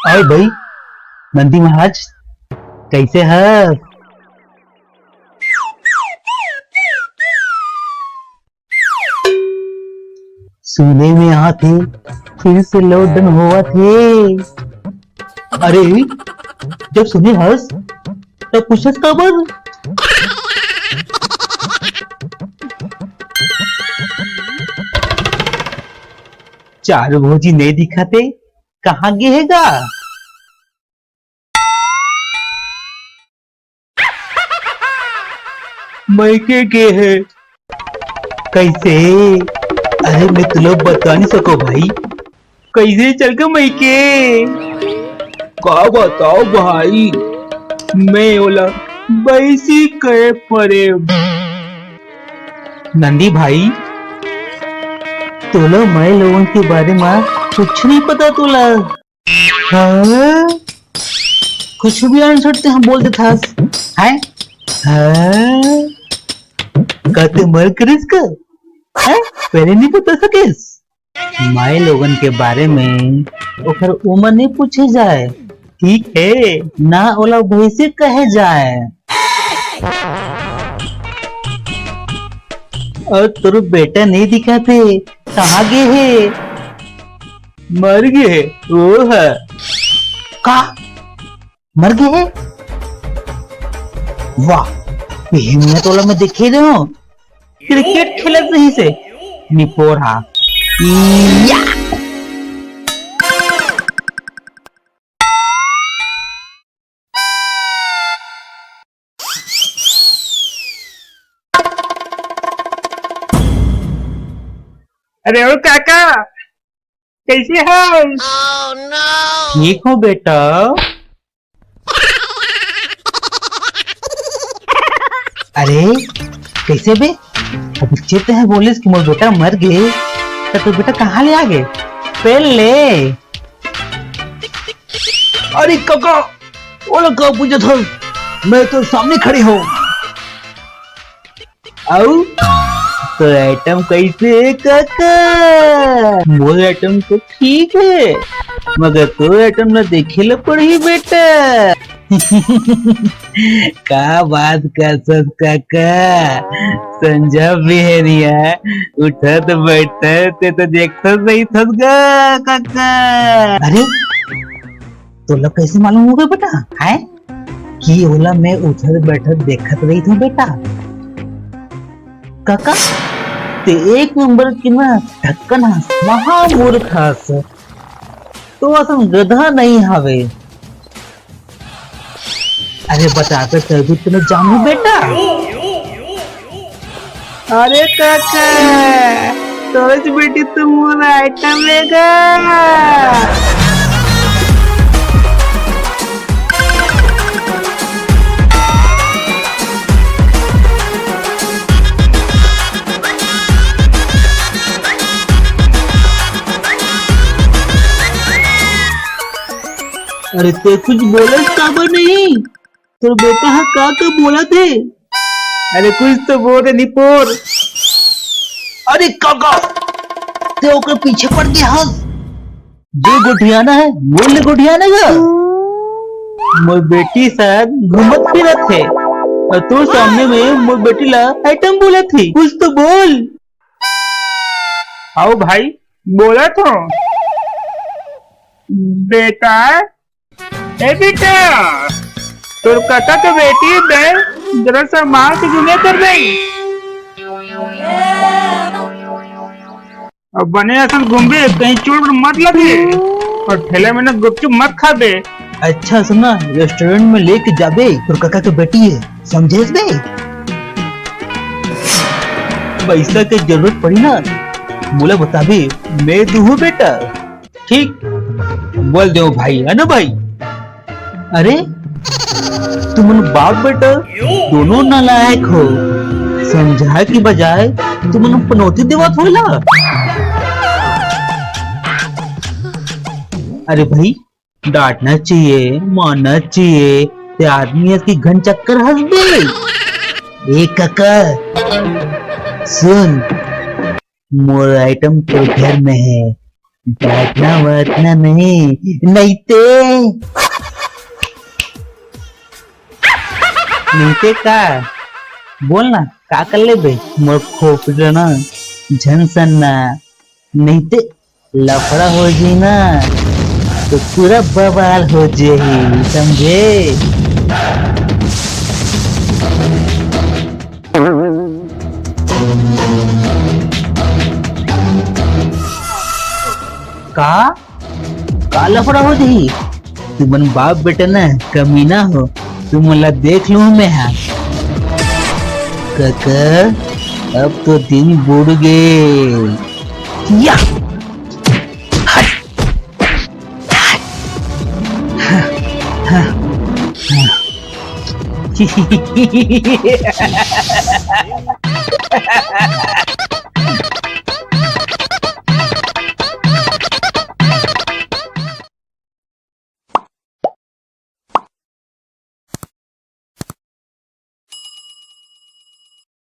और भाई नंदी महाराज कैसे है? सुने में यहाँ थे फिर से लॉकडाउन हुआ थे। अरे जब सुने हंस तब पूछस खबर। चार भोजी नहीं दिखाते कहाँ गेगा? मैके के है कैसे? अरे मैं तुम लोग बता नहीं सको भाई, कैसे चल के मैके का बताओ भाई। मैं ओला बैसी करे परे नंदी भाई, तोला मैं लोगों के बारे में कुछ नहीं पता तोला। हाँ? कुछ भी आंसर ते हम बोलते था है? हाँ? कहते मर करिस का है? पहले नहीं बता सकेस माय लोगन के बारे में ओकर उम्र नहीं पूछे जाए, ठीक है ना? ओला वैसे कहे जाए। और तेरे बेटा नहीं दिखाते कहाँ गए है? मर गए? वो है का मर गए है? वाह, मैं तो मैं देखे रहे हो क्रिकेट खेले सही से निपोरा या। अरे ओ काका कैसे हो? ठीक हो बेटा। अरे कैसे बे? अभी चेत है बोलिस कि मोर बेटा मर गए तो बेटा कहाँ ले आ गए? पहले अरे काका ओला का पूछा था, मैं तो सामने खड़ी हूँ। आओ तो आइटम कैसे है काका? मोर आइटम तो ठीक है मगर तो आइटम ना देखे ला पड़ी बेटा। का बात कर सब काका, संजा बिहरिया उठत बैठत तो देखता सही थस गा काका। अरे तो ला कैसे मालूम हो गया बेटा है कि ओला मैं उठत बैठत देखत रही थी बेटा? काका ते एक नंबर की ना ढक्कन हंस महामूर्ख हंस, तो असम गधा नहीं हवे। अरे बता कर तभी तुमने जानू बेटा। अरे काका तो बेटी तुम आइटम लेगा। अरे ते कुछ बोले काबर नहीं? तो बेटा हाँ का बोला थे? अरे कुछ तो बोल निपोर। अरे काका ते ओकर पीछे पड़ गया हंस। जो गोठियाना है बोल गोठियाना का मोर बेटी साथ घूमत फिरत थे और तू सामने में मोर बेटी ला आइटम बोला थी, कुछ तो बोल। आओ भाई बोला तो बेटा। ए बेटा तोर काका तो बेटी बे जरा सा माँ से जुमे कर रही अब बने असल घूमे कहीं चोट मत लगे और ठेले में ना गुपचुप मत खा दे। अच्छा सुना, रेस्टोरेंट में लेके जाबे तोर काका के बेटी है समझेस बे? पैसा की जरूरत पड़ी ना बोला बताबे मैं दूँ बेटा। ठीक बोल दो भाई है ना भाई। अरे तुम बाप बेटा दोनों नालायक हो, समझा की बजाय तुम पनौती देवत होला। अरे भाई डांटना चाहिए मानना चाहिए, ते आदमी की घन चक्कर हंस दे। एक काका सुन, मोर आइटम तो घर में है बैठना बैठना नहीं, नहीं ते का बोल ना का कर ले बे मोर खोपड़ ना झनसन ना नहीं ते लफड़ा हो जी ना तो पूरा बवाल हो जाही समझे। का का लफड़ा हो जाही तुमन बाप बेटा ना कमीना हो तुम मला देख लू मैं हाँ काका अब तो दिन बुड़ गए या हट, हट, हट।